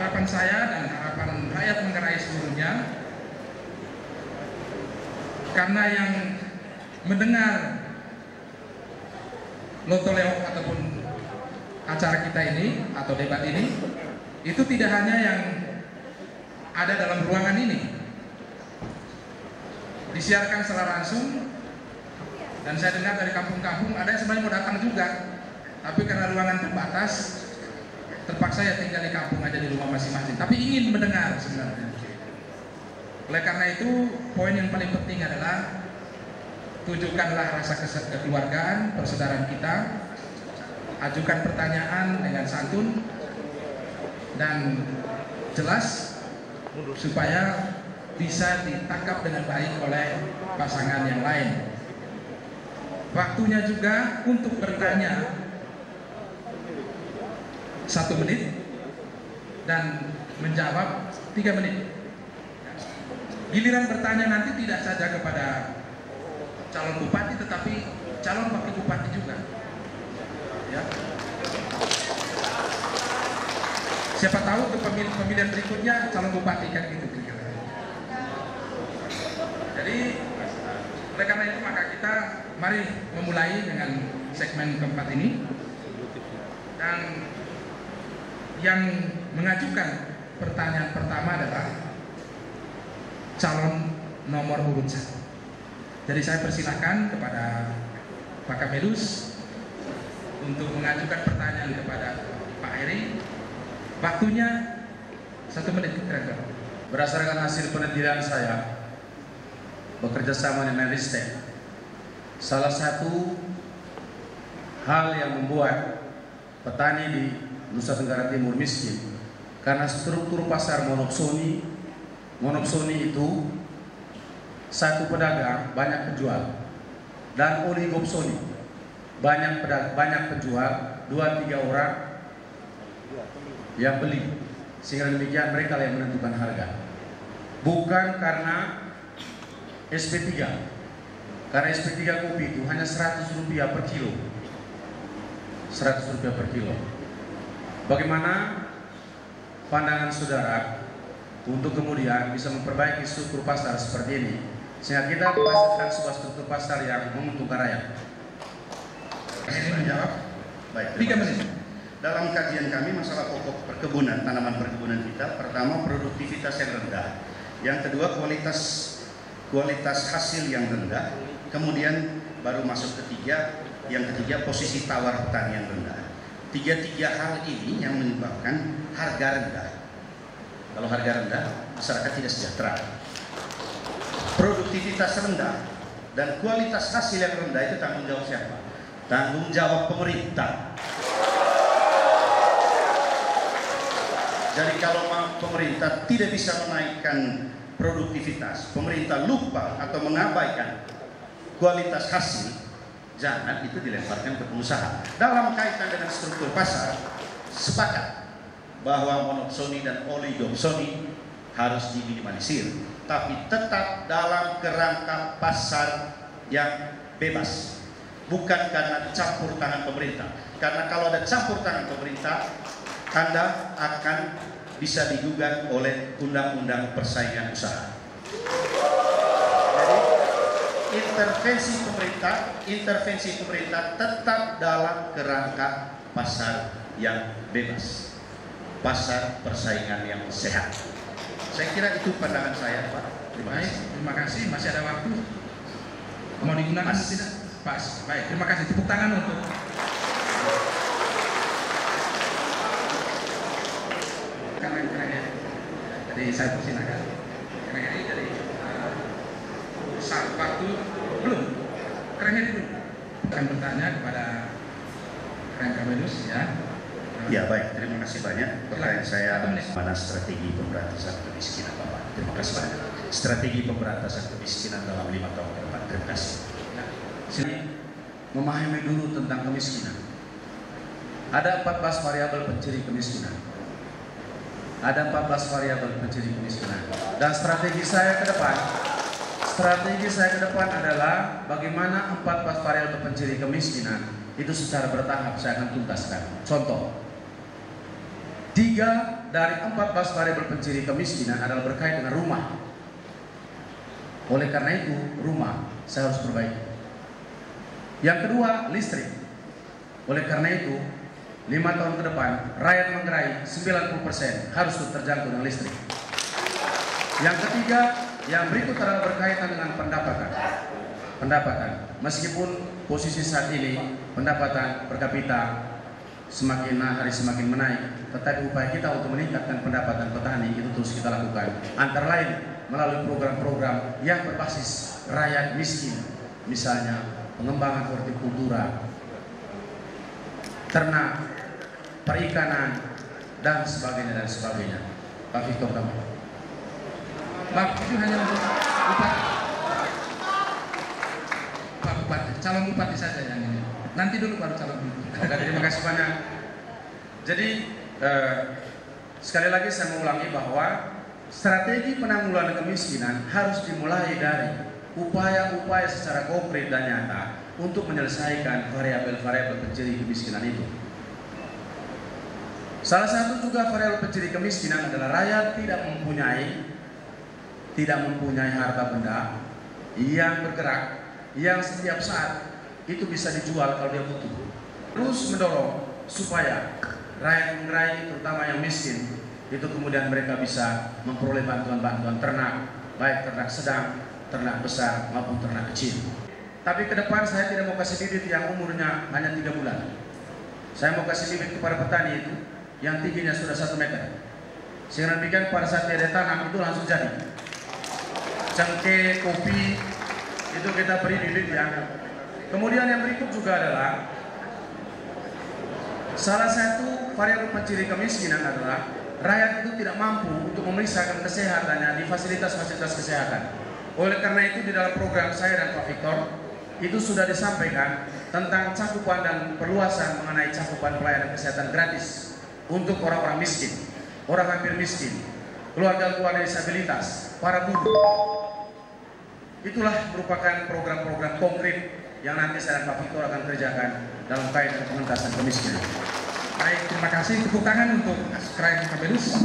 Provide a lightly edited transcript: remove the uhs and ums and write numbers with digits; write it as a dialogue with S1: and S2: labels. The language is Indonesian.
S1: harapan saya dan harapan rakyat Manggarai seluruhnya, karena yang mendengar Lotoleok ataupun acara kita ini atau debat ini, itu tidak hanya yang ada dalam ruangan ini, disiarkan secara langsung, dan saya dengar dari kampung-kampung ada yang sebenarnya mau datang juga, tapi karena ruangan terbatas, terpaksa ya tinggal di kampung aja di rumah masing-masing, tapi ingin mendengar sebenarnya. Oleh karena itu, poin yang paling penting adalah tunjukkanlah rasa kekeluargaan, persaudaraan kita, ajukan pertanyaan dengan santun dan jelas supaya bisa ditangkap dengan baik oleh pasangan yang lain. Waktunya juga untuk bertanya 1 menit dan menjawab 3 menit. Giliran bertanya nanti tidak saja kepada calon bupati, tetapi calon wakil bupati juga. Ya. Siapa tahu untuk pemilihan berikutnya calon bupati kan gitu kira-kira. Jadi oleh karena itu maka kita mari memulai dengan segmen keempat ini, dan yang mengajukan pertanyaan pertama adalah calon nomor urut 1. Jadi saya persilahkan kepada Pak Kamedus untuk mengajukan pertanyaan kepada Pak Heri. Waktunya 1 menit kira-kira.
S2: Berdasarkan hasil penelitian saya, bekerja sama dengan Ristek, salah satu hal yang membuat petani di Nusa Tenggara Timur miskin karena struktur pasar monopsoni. Monopsoni itu satu pedagang banyak penjual, dan oligopsoni banyak penjual 2-3 orang yang beli, sehingga demikian mereka yang menentukan harga. Bukan karena SP3, karena SP3 kopi itu hanya Rp100 per kilo, Rp100 per kilo. Bagaimana pandangan saudara untuk kemudian bisa memperbaiki struktur pasar seperti ini, sehingga kita menghasilkan sebuah struktur pasar yang menguntungkan rakyat?
S1: Ini menjawab.
S3: Baik,
S1: 3 menit.
S3: dalam kajian kami masalah pokok perkebunan, tanaman perkebunan kita, pertama produktivitas yang rendah, yang kedua kualitas hasil yang rendah, kemudian baru masuk yang ketiga posisi tawar petani yang rendah. Tiga hal ini yang menyebabkan harga rendah. Kalau harga rendah, masyarakat tidak sejahtera. Produktivitas rendah dan kualitas hasil yang rendah itu tanggung jawab siapa? Tanggung jawab pemerintah. Jadi kalau pemerintah tidak bisa menaikkan produktivitas, pemerintah lupa atau mengabaikan kualitas hasil, jangan itu dilemparkan ke pengusaha. Dalam kaitan dengan struktur pasar, sepakat bahwa monopsoni dan oligopsoni harus diminimalisir, tapi tetap dalam kerangka pasar yang bebas, bukan karena campur tangan pemerintah. Karena kalau ada campur tangan pemerintah, Anda akan bisa digugat oleh Undang-Undang Persaingan Usaha. Jadi intervensi pemerintah tetap dalam kerangka pasar yang bebas, pasar persaingan yang sehat. Saya kira itu pandangan saya, Pak.
S1: Terima kasih. Masih ada waktu. Mau digunakan atau tidak? Pas. Baik, terima kasih. Tepuk tangan untuk karena jadi saya persilakan. Karena ini dari saat waktu belum. Karena dulu akan bertanya kepada Kang Kamedus ya.
S3: Ya baik, terima kasih banyak. Pertanyaan saya, mana strategi pemberantasan kemiskinan Bapak? Terima kasih banyak. Strategi pemberantasan kemiskinan dalam 5 tahun ke depan. Terima kasih.
S2: Sini memahami dulu tentang kemiskinan. Ada 14 variabel penciri kemiskinan. Ada 14 variabel penciri kemiskinan. Dan strategi saya ke depan adalah bagaimana 14 variabel penciri kemiskinan itu secara bertahap saya akan tuntaskan. Contoh, 3 dari 14 variabel penciri kemiskinan adalah berkait dengan rumah. Oleh karena itu, rumah saya harus perbaiki. Yang kedua, listrik. Oleh karena itu, 5 tahun ke depan, rakyat Manggarai 90% harus terjangkau dengan listrik. Yang ketiga, yang berikut adalah berkaitan dengan pendapatan. Meskipun posisi saat ini pendapatan per kapita semakin hari semakin menaik, tetapi upaya kita untuk meningkatkan pendapatan petani itu terus kita lakukan. Antara lain melalui program-program yang berbasis rakyat miskin, misalnya pengembangan hortikultura, ternak, perikanan, dan sebagainya. Pak Victor, kamu.
S1: Bang, itu hanya untuk bupati. Pak Bupati, calon bupati saja yang ini. Nanti dulu baru calon bupati.
S2: Oke, terima kasih banyak. Jadi sekali lagi saya mengulangi bahwa strategi penanggulangan kemiskinan harus dimulai dari upaya-upaya secara konkret dan nyata untuk menyelesaikan variabel-variabel penciri kemiskinan itu. Salah satu juga variabel penciri kemiskinan adalah rakyat tidak mempunyai harta benda yang bergerak, yang setiap saat itu bisa dijual kalau dia butuh. Terus mendorong supaya rakyat Manggarai, terutama yang miskin, itu kemudian mereka bisa memperoleh bantuan-bantuan ternak, baik ternak sedang, ternak besar maupun ternak kecil. Tapi ke depan saya tidak mau kasih bibit yang umurnya hanya 3 bulan. Saya mau kasih bibit kepada petani itu yang tingginya sudah 1 meter. Sehingga demikian pada saat dia tanam itu langsung jadi. Cengkeh, kopi, itu kita beri bibit yang. Kemudian yang berikut juga adalah salah satu variabel penciri kemiskinan adalah rakyat itu tidak mampu untuk memeriksakan kesehatannya di fasilitas-fasilitas kesehatan. Oleh karena itu di dalam program saya dan Pak Victor itu sudah disampaikan tentang cakupan dan perluasan mengenai cakupan pelayanan kesehatan gratis untuk orang-orang miskin, orang hampir miskin, keluarga-keluarga disabilitas, para buruh. Itulah merupakan program-program konkret yang nanti saya dan Pak Victor akan kerjakan dalam kaitan pengentasan kemiskinan.
S1: Baik, terima kasih. Tepuk tangan untuk Krain Kabelus.